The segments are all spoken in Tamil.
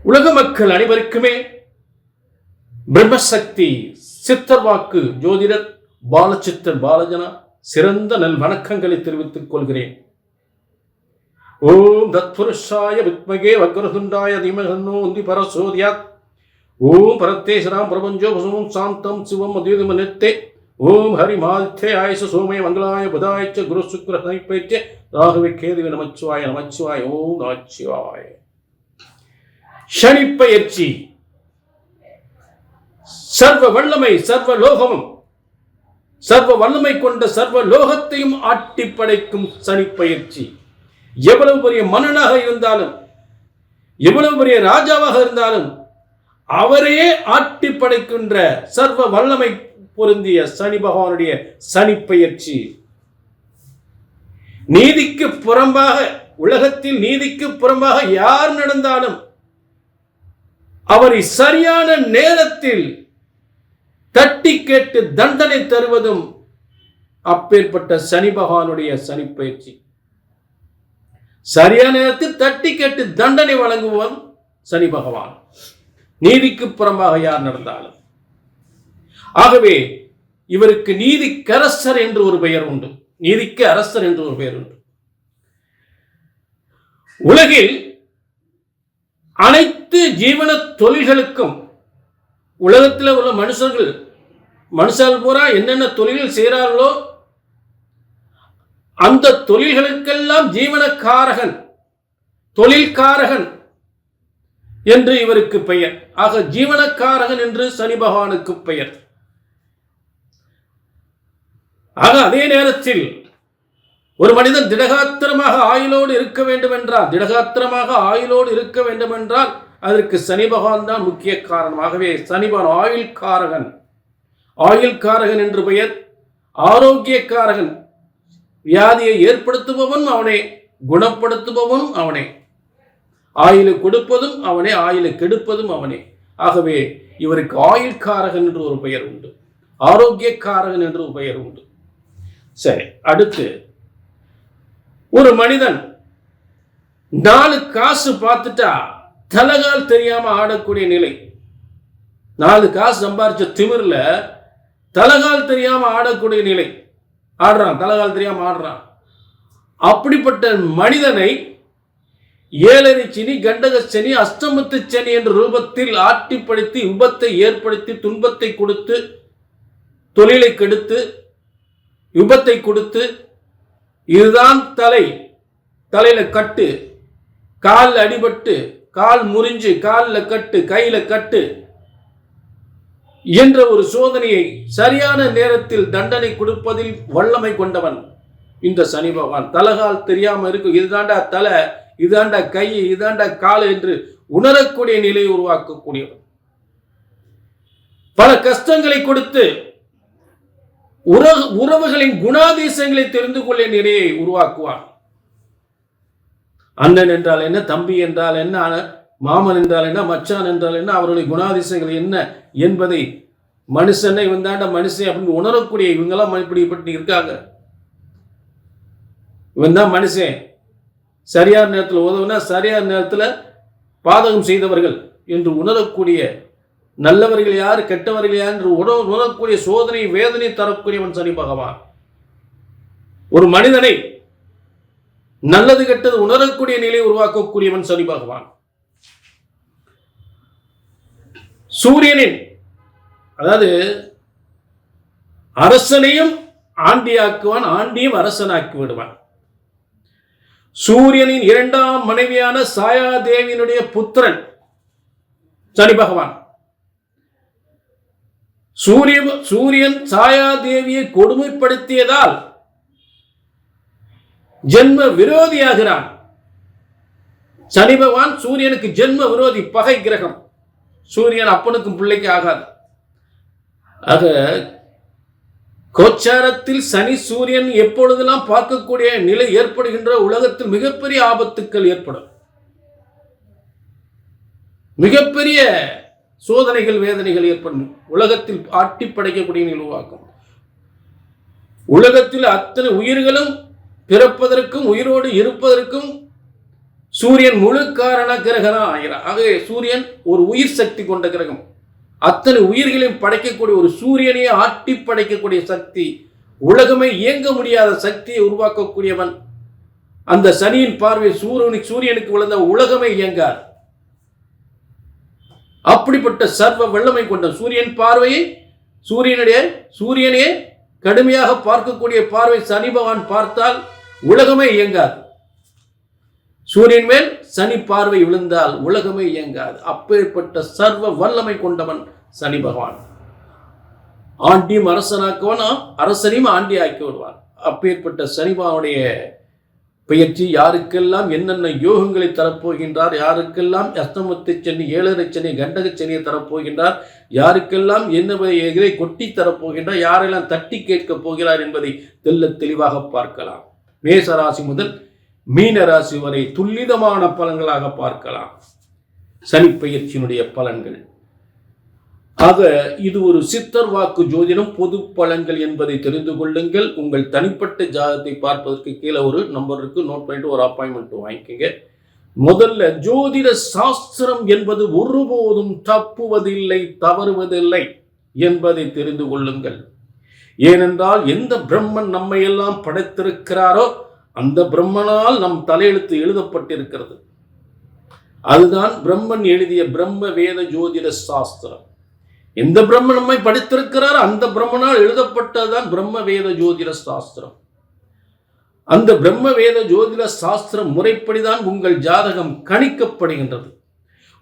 உலக மக்கள் அனைவருக்குமே பிரம்மசக்தி சித்தர் வாக்கு ஜோதிடர் பாலச்சித்தர் பாலஜனா சிறந்த நல் வணக்கங்களை தெரிவித்துக் கொள்கிறேன். ஓம் தத்புருஷாய வித்மகே வக்ரதுண்டாய தீமஹி உந்தி பரசோத்யாத். ஓம் பரத்தேஸ்வராம் பிரபஞ்சோ வசுமம் சாந்தம் சிவம் அத்வைதமனித்தே. ஓம் ஹரிமாதித்யே ஆயச சோமய மங்களாய புதாயச்ச குரு சுக்ர சனிப்பேச்ச ராகவே கேதுவே நமச்சிவாய நமச்சிவாய. ஓம் நமச்சிவாய. சனி பெயர்ச்சி சர்வ வல்லமை சர்வ லோகமும் சர்வ வல்லமை கொண்ட சர்வ லோகத்தையும் ஆட்டி படைக்கும் சனி பயிற்சி. எவ்வளவு பெரிய மன்னனாக இருந்தாலும் எவ்வளவு பெரிய ராஜாவாக இருந்தாலும் அவரையே ஆட்டி படைக்கின்ற சர்வ வல்லமை பொருந்திய சனி பகவானுடைய சனி பெயர்ச்சி. நீதிக்கு புறம்பாக உலகத்தில் நீதிக்கு புறம்பாக யார் நடந்தாலும் அவரை சரியான நேரத்தில் தட்டி கேட்டு தண்டனை தருவதும் அப்பேற்பட்ட சனி பகவானுடைய சனி பயிற்சி. சரியான நேரத்தில் தட்டி கேட்டு தண்டனை வழங்குவதும் சனி பகவான், நீதிக்கு புறம்பாக யார் நடந்தாலும். ஆகவே இவருக்கு நீதிக்கரசர் என்று ஒரு பெயர் உண்டு. நீதிக்கு அரசர் என்று ஒரு பெயர் உண்டு. உலகில் அனைத்து ஜீவன தொழில்களுக்கும் உலகத்தில் உள்ள மனுஷர்கள் பூரா என்னென்ன தொழில்கள் செய்கிறார்களோ அந்த தொழில்களுக்கெல்லாம் ஜீவனக்காரகன் தொழில்காரகன் என்று இவருக்கு பெயர். ஆக ஜீவனக்காரகன் என்று சனி பகவானுக்கு பெயர். ஆக அதே நேரத்தில் ஒரு மனிதன் திடகாத்திரமாக ஆயுளோடு இருக்க வேண்டும் என்றால் அதற்கு சனி பகவான் தான் முக்கிய காரணம். ஆகவே சனி பகவான் ஆயுள்காரகன் என்று பெயர். ஆரோக்கியக்காரகன், வியாதியை ஏற்படுத்துபவன் அவனே, குணப்படுத்துபவனும் அவனே, ஆயுளை கொடுப்பதும் அவனே, ஆயுளை கெடுப்பதும் அவனே. ஆகவே இவருக்கு ஆயுள்காரகன் என்று ஒரு பெயர் உண்டு, ஆரோக்கியக்காரகன் என்று ஒரு பெயர் உண்டு. சரி, அடுத்து ஒரு மனிதன் 4 காசு பார்த்துட்டா தலகால் தெரியாம ஆடக்கூடிய நிலை. 4 காசு சம்பாரிச்ச திமிர்ல தலகால் தெரியாம ஆடக்கூடிய நிலை. ஆடுறான், தலகால் தெரியாம ஆடுறான். அப்படிப்பட்ட மனிதனை 7 சனி, கண்டக சனி, அஷ்டமத்து சனி என்ற ரூபத்தில் ஆட்டிப்படுத்தி விபத்தை ஏற்படுத்தி துன்பத்தை கொடுத்து தொழிலை கெடுத்து விபத்தை கொடுத்து, இதுதான் தலையில கட்டு, கால் அடிபட்டு, கால் முறிஞ்சு, காலில் கட்டு, கையில கட்டு என்ற ஒரு சோதனையை சரியான நேரத்தில் தண்டனை கொடுப்பதில் வல்லமை கொண்டவன் இந்த சனி பகவான். தலகால் தெரியாம இருக்கு, இதுதாண்டா தலை, இதுதாண்டா கை, இதுதாண்டா கால் என்று உணரக்கூடிய நிலையை உருவாக்கக்கூடியவன். பல கஷ்டங்களை கொடுத்து உறவுகளின் குணாதிசயங்களை தெரிந்து கொள்ள நிலையை உருவாக்குவான். அண்ணன் என்றால் என்ன, தம்பி என்றால் என்ன, மாமன் என்றால் என்ன, மச்சான் என்றால் என்ன, அவருடைய குணாதிசயங்கள் என்ன என்பதை மனுஷனை வந்தாண்ட மனுஷன் அப்படின்னு உணரக்கூடிய இவங்கெல்லாம் இப்படி இருக்காங்க. இவன் தான் மனுஷன், சரியான நேரத்தில் உதவுனா சரியான நேரத்தில் பாதகம் செய்தவர்கள் என்று உணரக்கூடிய, நல்லவர்கள் யார் கெட்டவர்கள் யார் என்று உணரக்கூடிய சோதனை வேதனை தரக்கூடியவன் சனி பகவான். ஒரு மனிதனை நல்லது கெட்டது உணரக்கூடிய நிலையை உருவாக்கக்கூடியவன் சனி பகவான். சூரியனின், அதாவது அரசனையும் ஆண்டியாக்குவான், ஆண்டியும் அரசனாக்கி விடுவான். சூரியனின் 2ஆம் மனைவியான சாயாதேவியினுடைய புத்திரன் சனி பகவான். சூரியன் சாயாதேவியை கொடுமைப்படுத்தியதால் ஜென்ம விரோதியாகிறான். சனி பகவான் சூரியனுக்கு ஜென்ம விரோதி, பகை கிரகம். சூரியன் அப்பனுக்கும் பிள்ளைக்கு ஆகாது. ஆக கோச்சாரத்தில் சனி சூரியன் எப்பொழுதெல்லாம் பார்க்கக்கூடிய நிலை ஏற்படுகின்ற உலகத்தில் மிகப்பெரிய ஆபத்துக்கள் ஏற்படும், மிகப்பெரிய சோதனைகள் வேதனைகள் ஏற்படும், உலகத்தில் ஆட்டி படைக்கக்கூடிய நிலை உருவாக்கும். உலகத்தில் அத்தனை உயிர்களும் பிறப்பதற்கும் உயிரோடு இருப்பதற்கும் சூரியன் முழு காரண கிரகம் ஆகிறார். ஆகவே சூரியன் ஒரு உயிர் சக்தி கொண்ட கிரகம். அத்தனை உயிர்களையும் படைக்கக்கூடிய ஒரு சூரியனையே ஆட்டி படைக்கக்கூடிய சக்தி, உலகமே இயங்க முடியாத சக்தியை உருவாக்கக்கூடியவன். அந்த சனியின் பார்வை சூரியனுக்கு விழுந்த உலகமே இயங்காது. அப்படிப்பட்ட சர்வ வல்லமை கொண்ட சூரியன் பார்வையை சூரியனையே கடுமையாக பார்க்கக்கூடிய பார்வை சனி பகவான் பார்த்தால் உலகமே இயங்காது. சூரியன் மேல் சனி பார்வை விழுந்தால் உலகமே இயங்காது. அப்பேற்பட்ட சர்வ வல்லமை கொண்டவன் சனி பகவான். ஆண்டியும் அரசனாக்குவன், அரசனையும் ஆண்டி ஆக்கி விடுவான். அப்பேற்பட்ட சனி பகவானுடைய பெயர்ச்சி யாருக்கெல்லாம் என்னென்ன யோகங்களை தரப்போகின்றார், யாருக்கெல்லாம் அஷ்டமத்தை சனி, ஏழரை சனி, கண்டக சனியை தரப்போகின்றார், யாருக்கெல்லாம் என்ன எதிரை கொட்டி தரப்போகின்றார், யாரெல்லாம் தட்டி கேட்கப் போகிறார் என்பதை தெளிவாக பார்க்கலாம். மேசராசி முதல் மீன ராசி வரை துல்லிதமான பலன்களாக பார்க்கலாம் சனி பெயர்ச்சியினுடைய பலன்கள். ஆக இது ஒரு சித்தர் வாக்கு ஜோதிடம், பொது பலன்கள் என்பதை தெரிந்து கொள்ளுங்கள். உங்கள் தனிப்பட்ட ஜாதகத்தை பார்ப்பதற்கு கீழே ஒரு நம்பர் இருக்கு, நோட் பண்ணிட்டு ஒரு அப்பாயின்மெண்ட் வாங்கிக்கோங்க. முதல்ல ஜோதிட சாஸ்திரம் என்பது ஒருபோதும் தப்புவதில்லை, தவறுவதில்லை என்பதை தெரிந்து கொள்ளுங்கள். ஏனென்றால் எந்த பிரம்மன் நம்மை எல்லாம் படைத்திருக்கிறாரோ அந்த பிரம்மனால் நம் தலையெழுத்து எழுதப்பட்டிருக்கிறது. அதுதான் பிரம்மன் எழுதிய பிரம்ம வேத ஜோதிட சாஸ்திரம். எந்த பிரம்மன் நம்மை படித்திருக்கிறார் அந்த பிரம்மனால் எழுதப்பட்டதுதான் பிரம்ம வேத ஜோதிட சாஸ்திரம். அந்த பிரம்ம வேத ஜோதிட சாஸ்திரம் முறைப்படிதான் உங்கள் ஜாதகம் கணிக்கப்படுகின்றது.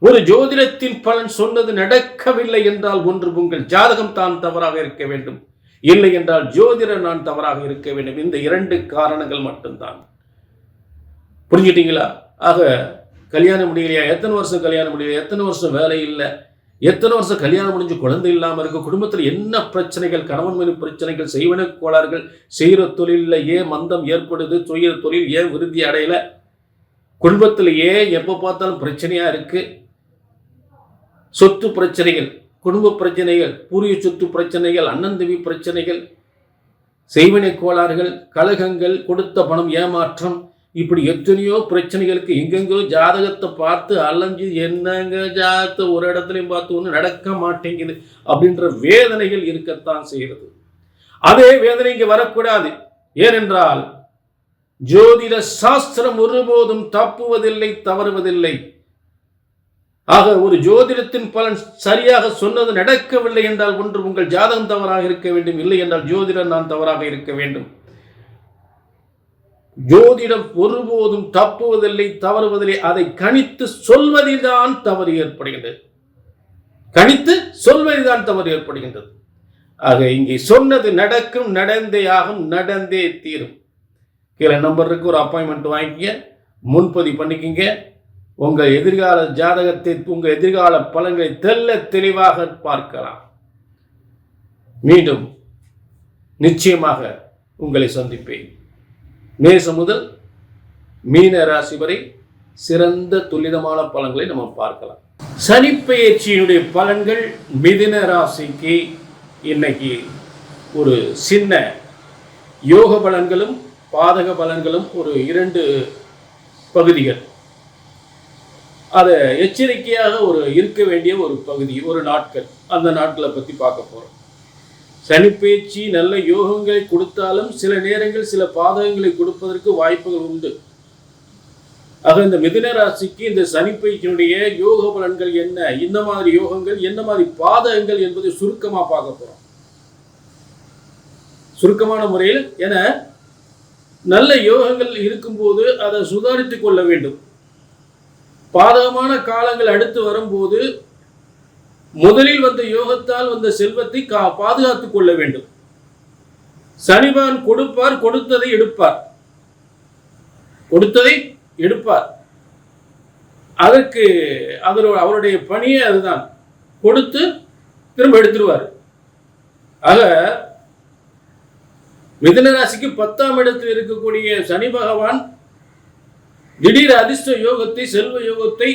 ஒரு ஜோதிடத்தின் பலன் சொன்னது நடக்கவில்லை என்றால் ஒன்று உங்கள் ஜாதகம் தான் தவறாக இருக்க வேண்டும், இல்லை என்றால் ஜோதிடர் நான் தவறாக இருக்க வேண்டும். இந்த இரண்டு காரணங்கள் மட்டும்தான். புரிஞ்சுட்டீங்களா? ஆக கல்யாணம் முடியலையா, எத்தனை வருஷம் கல்யாணம் முடியல, எத்தனை வருஷம் வேலை இல்லை, எத்தனை வருஷம் கல்யாணம் முடிஞ்சு குழந்தை இல்லாமல் இருக்க, குடும்பத்தில் என்ன பிரச்சனைகள், கணவன் மனைவி பிரச்சனைகள், செய்வன கோளாறுகள், செய்கிற தொழிலில் ஏன் மந்தம் ஏற்படுது, செய்கிற தொழில் ஏன் விருத்தி அடையல, குடும்பத்தில் ஏன் எப்போ பார்த்தாலும் பிரச்சனையா இருக்கு, சொத்து பிரச்சனைகள், குடும்ப பிரச்சனைகள், பூர்வீக சொத்து பிரச்சனைகள், அண்ணன் தம்பி பிரச்சனைகள், செய்வனை கோளாறுகள், கலகங்கள், கொடுத்த பணம் ஏமாற்றம், இப்படி எத்தனையோ பிரச்சனைகளுக்கு எங்கெங்கோ ஜாதகத்தை பார்த்து அலைஞ்சு என்னங்க ஜாதகத்தை ஒரு இடத்துலையும் பார்த்து ஒன்றும் நடக்க மாட்டேங்குது அப்படின்ற வேதனைகள் இருக்கத்தான் செய்கிறது. அதே வேதனை இங்கே வரக்கூடாது. ஏனென்றால் ஜோதிட சாஸ்திரம் ஒருபோதும் தப்புவதில்லை, தவறுவதில்லை. ஆக ஒரு ஜோதிடத்தின் பலன் சரியாக சொன்னது நடக்கவில்லை என்றால் ஒன்று உங்கள் ஜாதகம் தவறாக இருக்க வேண்டும், இல்லை என்றால் ஜோதிடம் நான் தவறாக இருக்க வேண்டும். ஜோதிடம் ஒருபோதும் தப்புவதில்லை, தவறுவதில்லை. அதை கணித்து சொல்வதில்தான் தவறு ஏற்படுகின்றது. கணித்து சொல்வதில்தான் தவறு ஏற்படுகின்றது. ஆக இங்கே சொன்னது நடக்கும், நடந்தே ஆகும், நடந்தே தீரும். கீழே நம்பருக்கு ஒரு அப்பாயின்மெண்ட் வாங்கிக்க, முன்பதிவு பண்ணிக்கிங்க. உங்கள் எதிர்கால ஜாதகத்தை, உங்கள் எதிர்கால பலன்களை தெளிவாக பார்க்கலாம். மீண்டும் நிச்சயமாக உங்களை சந்திப்பேன். மேசம் முதல் மீன ராசி வரை சிறந்த துல்லிதமான பலன்களை நம்ம பார்க்கலாம். சனி பெயர்ச்சியினுடைய பலன்கள் மிதுன ராசிக்கு இன்னைக்கு ஒரு சின்ன யோக பலன்களும் பாதக பலன்களும் ஒரு 2 பகுதிகள். அதை எச்சரிக்கையாக ஒரு இருக்க வேண்டிய ஒரு பகுதி, ஒரு நாட்கள், அந்த நாட்களை பற்றி பார்க்க போகிறோம். சனி பெயர்ச்சி நல்ல யோகங்களை கொடுத்தாலும் சில நேரங்கள் சில பாதகங்களை கொடுப்பதற்கு வாய்ப்புகள் உண்டு. ஆக இந்த மிதுன ராசிக்கு இந்த சனி பெயர்ச்சியினுடைய யோக பலன்கள் என்ன, இந்த மாதிரி யோகங்கள், என்ன மாதிரி பாதகங்கள் என்பதை சுருக்கமாக பார்க்க போகிறோம். சுருக்கமான முறையில் என நல்ல யோகங்கள் இருக்கும்போது அதை சுதாரித்துக் கொள்ள வேண்டும். பாதகமான காலங்கள் அடுத்து வரும்போது முதலில் வந்த யோகத்தால் வந்த செல்வத்தை பாதுகாத்துக் கொள்ள வேண்டும். சனிபான் கொடுப்பார், கொடுத்ததை எடுப்பார், கொடுத்ததை எடுப்பார். அதற்கு அவருடைய பணியே அதுதான், கொடுத்து திரும்ப எடுத்துருவார். ஆக மிதுன ராசிக்கு 10ஆம் இடத்தில் இருக்கக்கூடிய சனி பகவான் திடீர் அதிர்ஷ்ட யோகத்தை, செல்வ யோகத்தை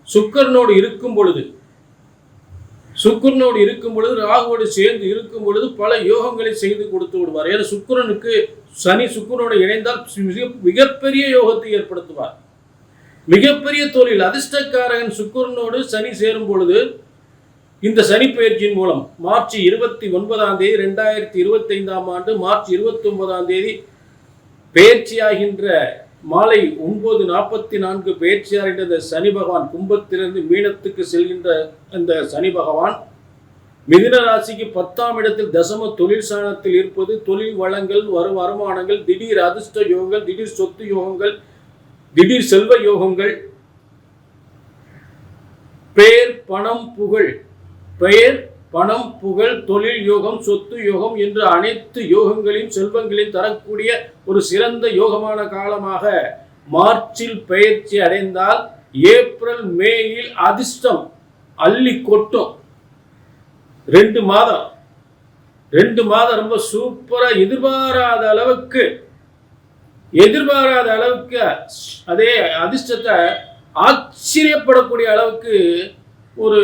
சுக்கிரனோடு இருக்கும் பொழுது, ராகுவோடு சேர்ந்து இருக்கும் பொழுது பல யோகங்களை செய்து கொடுத்து விடுவார். ஏன்னா சுக்கிரனுக்கு சனி சுக்கிரனோடு இணைந்தால் மிகப்பெரிய யோகத்தை ஏற்படுத்துவார். மிகப்பெரிய தொழில். அதிர்ஷ்டக்காரகன் சுக்கிரனோடு சனி சேரும் பொழுது இந்த சனி பயிற்சியின் மூலம் மார்ச் 29 2025 ஆண்டு மார்ச் 29 பயிற்சியாகின்ற மாலை 9:44 பயிற்சியாகின்ற சனி பகவான் கும்பத்திலிருந்து மீனத்துக்கு செல்கின்ற அந்த சனி பகவான் மிதுன ராசிக்கு 10ஆம் இடத்தில் தசம தொழில் ஸ்தானத்தில் இருப்பது தொழில் வளங்கள், வருமானங்கள், திடீர் அதிர்ஷ்ட யோகங்கள், திடீர் சொத்து யோகங்கள், திடீர் செல்வ யோகங்கள், பெயர் பணம் புகழ், பெயர் பணம் புகழ், தொழில் யோகம், சொத்து யோகம் என்று அனைத்து யோகங்களையும் செல்வங்களையும் தரக்கூடிய ஒரு சிறந்த யோகமான காலமாக மார்ச்சில் பயிற்சி அடைந்தால் ஏப்ரல் மேயில் அதிர்ஷ்டம் அள்ளி கொட்டும். 2 மாதம் ரொம்ப சூப்பரா எதிர்பாராத அளவுக்கு அதே அதிர்ஷ்டத்தை ஆச்சரியப்படக்கூடிய அளவுக்கு ஒரு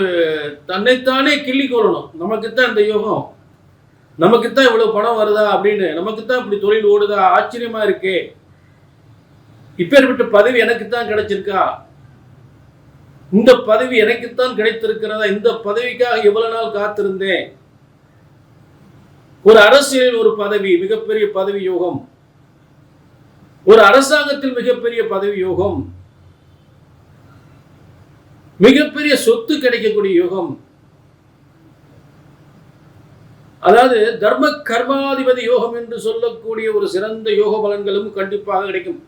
தன்னைத்தானே கிள்ளி கொள்ளணும். நமக்குத்தான் இந்த யோகம், நமக்குத்தான் இவ்வளவு பணம் வருதா அப்படின்னு, நமக்குத்தான் இப்படி தொழில் ஓடுதா, ஆச்சரியமா இருக்கே, இப்பேற்பட்ட பதவி எனக்குத்தான் கிடைச்சிருக்கா, இந்த பதவி எனக்குத்தான் கிடைத்திருக்கிறதா, இந்த பதவிக்காக எவ்வளவு நாள் காத்திருந்தேன். ஒரு அரசியலில் ஒரு பதவி, மிகப்பெரிய பதவி யோகம், ஒரு அரசாங்கத்தில் மிகப்பெரிய பதவி யோகம், மிகப்பெரிய சொத்து கிடைக்கக்கூடிய யோகம், அதாவது தர்ம கர்மாதிபதி யோகம் என்று சொல்லக்கூடிய ஒரு சிறந்த யோக பலன்களும் கண்டிப்பாக கிடைக்கும்.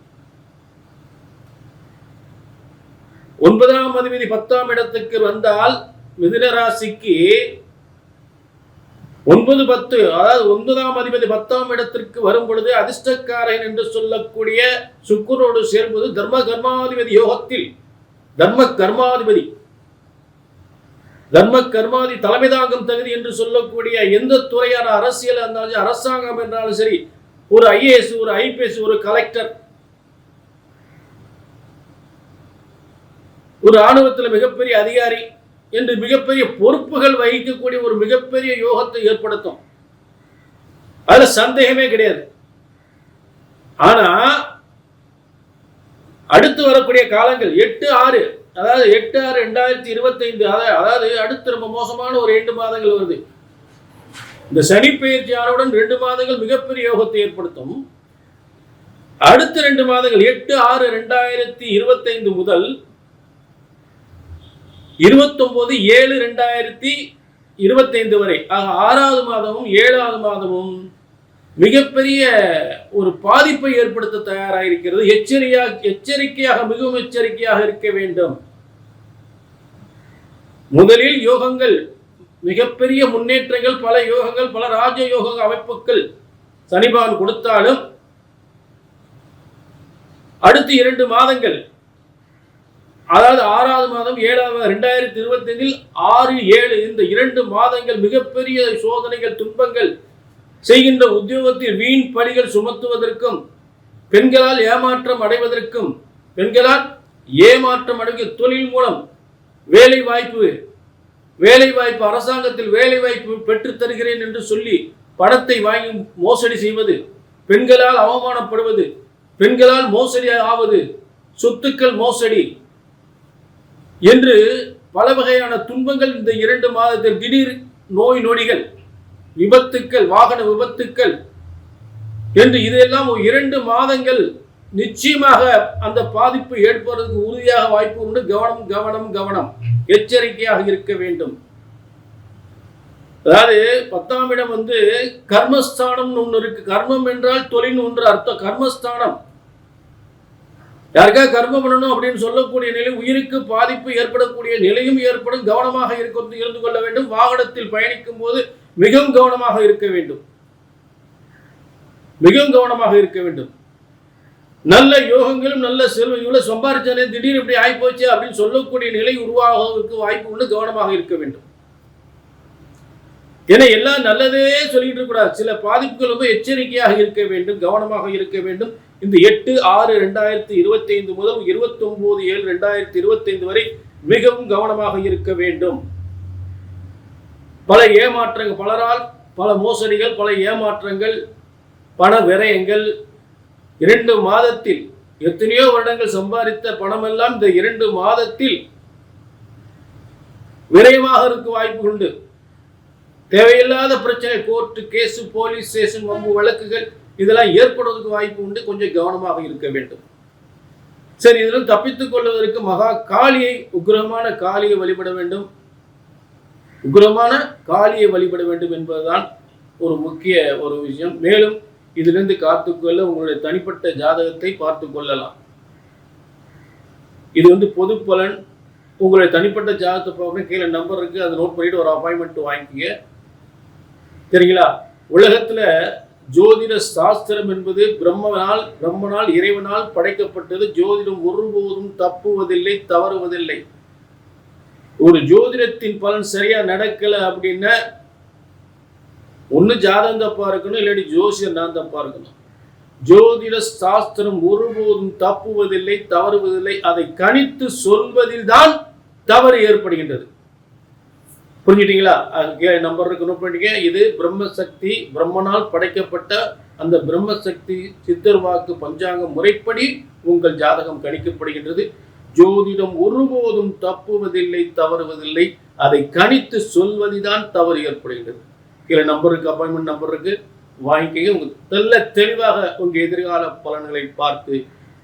9ஆம் அதிபதி 10ஆம் இடத்துக்கு வந்தால் மிதுன ராசிக்கு 9-10, அதாவது 9ஆம் அதிபதி 10ஆம் இடத்திற்கு வரும் பொழுது அதிர்ஷ்டக்காரன் என்று சொல்லக்கூடிய சுக்கிரனோடு சேர்வது தர்ம கர்மாதிபதி யோகத்தில் தர்ம கர்மாதி தலைமை தாங்கும் தகுதி என்று சொல்லக்கூடிய எந்த துறையான அரசியல் இருந்தாலும், அரசாங்கம் என்றாலும் சரி, ஒரு IAS, ஒரு IPS, ஒரு கலெக்டர், ஒரு ராணுவத்தில் மிகப்பெரிய அதிகாரி என்று மிகப்பெரிய பொறுப்புகள் வகிக்கக்கூடிய ஒரு மிகப்பெரிய யோகத்தை ஏற்படுத்தும். அதுல சந்தேகமே கிடையாது. ஆனா அடுத்து வரக்கூடிய காலங்கள் 8-6, அதாவது 8-6-2025, அதாவது அடுத்து ரொம்ப மோசமான ஒரு 2 மாதங்கள் வருது. இந்த சனி பயிற்சி ஆனவுடன் 2 மாதங்கள் மிகப்பெரிய யோகத்தை ஏற்படுத்தும். அடுத்த 2 மாதங்கள் 8-6-2025 முதல் 29-7-2025 வரை, 6வது மாதமும் 7வது மாதமும் மிகப்பெரிய ஒரு பாதிப்பை ஏற்படுத்த தயாராக இருக்கிறது. எச்சரிக்கையாக, மிகவும் எச்சரிக்கையாக இருக்க வேண்டும். முதலில் யோகங்கள், மிகப்பெரிய முன்னேற்றங்கள், பல யோகங்கள், பல ராஜயோக அமைப்புகள் சனிபகவான் கொடுத்தாலும் அடுத்த 2 மாதங்கள், அதாவது 6வது மாதம் 7வது 2025 6-7 இந்த 2 மாதங்கள் மிகப்பெரிய சோதனைகள், துன்பங்கள், செய்கின்ற உத்தியோகத்தில் வீண் பணிகள் சுமத்துவதற்கும், பெண்களால் ஏமாற்றம் அடைவதற்கும், தொழில் மூலம் வேலை வாய்ப்பு அரசாங்கத்தில் வேலை வாய்ப்பு பெற்றுத் தருகிறேன் என்று சொல்லி பணத்தை வாங்கி மோசடி செய்வது, பெண்களால் அவமானப்படுவது, பெண்களால் மோசடி ஆவது, சொத்துக்கள் மோசடி என்று பல வகையான துன்பங்கள் இந்த 2 மாதத்தில், திடீர் நோய் நொடிகள், விபத்துக்கள், வாகன விபத்துக்கள் என்று இதெல்லாம் 2 மாதங்கள் நிச்சயமாக அந்த பாதிப்பு ஏற்படுவதற்கு உறுதியாக வாய்ப்பு உண்டு. கவனம், எச்சரிக்கையாக இருக்க வேண்டும். அதாவது 10ஆம் இடம் கர்மஸ்தானம் ஒன்று இருக்கு. கர்மம் என்றால் தொழில் ஒன்று அர்த்தம். கர்மஸ்தானம், யாருக்கா கர்மம் பண்ணணும் அப்படின்னு சொல்லக்கூடிய நிலை, உயிருக்கு பாதிப்பு ஏற்படக்கூடிய நிலையும் ஏற்படும். கவனமாக இருந்து கொள்ள வேண்டும். வாகனத்தில் பயணிக்கும் போது மிகவும் கவனமாக இருக்க வேண்டும். நல்ல யோகங்களும் நல்ல செல்வம், இவ்வளவு சம்பாதிச்சானே திடீர் இப்படி ஆயிப்போச்சு அப்படின்னு சொல்லக்கூடிய நிலை உருவாகுவதற்கு வாய்ப்பு உண்டு. கவனமாக இருக்க வேண்டும். ஏன்னா எல்லாம் நல்லதே சொல்லிட்டு இருக்க கூடாது. சில பாதிப்புகள் ரொம்ப எச்சரிக்கையாக இருக்க வேண்டும், கவனமாக இருக்க வேண்டும். இந்த 8-6-2025 முதல் 29-7-2025 வரை மிகவும் கவனமாக இருக்க வேண்டும். பல ஏமாற்றங்கள், பலரால் பல மோசடிகள், பல ஏமாற்றங்கள், பண விரயங்கள் 2 மாதத்தில் எத்தனையோ வருடங்கள் சம்பாதித்த பணமெல்லாம் இந்த 2 மாதத்தில் விரயமாக இருக்க வாய்ப்பு உண்டு. தேவையில்லாத பிரச்சனை, கோர்ட்டு கேஸ், போலீஸ் ஸ்டேஷன், வம்பு வழக்குகள் இதெல்லாம் ஏற்படுவதற்கு வாய்ப்பு உண்டு. கொஞ்சம் கவனமாக இருக்க வேண்டும். சரி, இதிலும் தப்பித்துக் கொள்வதற்கு மகா காளியை, உக்கிரமான காளியை வழிபட வேண்டும். உக்கிரமான காளியை வழிபட வேண்டும் என்பதுதான் ஒரு முக்கிய ஒரு விஷயம். மேலும் இதிலிருந்து காத்துக்கொள்ள உங்களுடைய தனிப்பட்ட ஜாதகத்தை பார்த்து கொள்ளலாம். இது பொது பலன். உங்களுடைய தனிப்பட்ட ஜாதகத்தை பார்க்கணும். கீழே நம்பர் இருக்கு, அதை நோட் பண்ணிட்டு ஒரு அப்பாயின்மெண்ட் வாங்கிக்க. சரிங்களா? உலகத்துல ஜோதிட சாஸ்திரம் என்பது பிரம்மனால் இறைவனால் படைக்கப்பட்டது. ஜோதிடம் ஒருபோதும் தப்புவதில்லை, தவறுவதில்லை. ஒரு ஜோதிடத்தின் பலன் சரியா நடக்கல அப்படின்னா ஒண்ணு ஜாதகம் தப்பா இருக்கணும், இல்லாட்டி ஜோசியர் நான் தப்பா இருக்கணும். ஜோதிட சாஸ்திரம் ஒருபோதும் தப்புவதில்லை, தவறுவதில்லை. அதை கணித்து சொல்வதில் தான் தவறு ஏற்படுகின்றது. புரிஞ்சுட்டீங்களா? நம்பர் இருக்கு, நோட் பண்ணிக்க. இது பிரம்மசக்தி, பிரம்மனால் படைக்கப்பட்ட அந்த பிரம்மசக்தி சித்தர் வாக்கு பஞ்சாங்க முறைப்படி உங்கள் ஜாதகம் கணிக்கப்படுகின்றது. ஜோதிடம் ஒருபோதும் தப்புவதில்லை, தவறுவதில்லை. அதை கணித்து சொல்வதுதான் தவறு ஏற்படுகின்றது. கீழே நம்பருக்கு, அப்பாயின்மெண்ட் நம்பர் இருக்கு, வாங்கிக்க. உங்க தெளிவாக உங்க எதிர்கால பலன்களை பார்த்து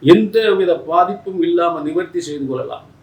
எந்தவித பாதிப்பும் இல்லாமல் நிவர்த்தி செய்து கொள்ளலாம்.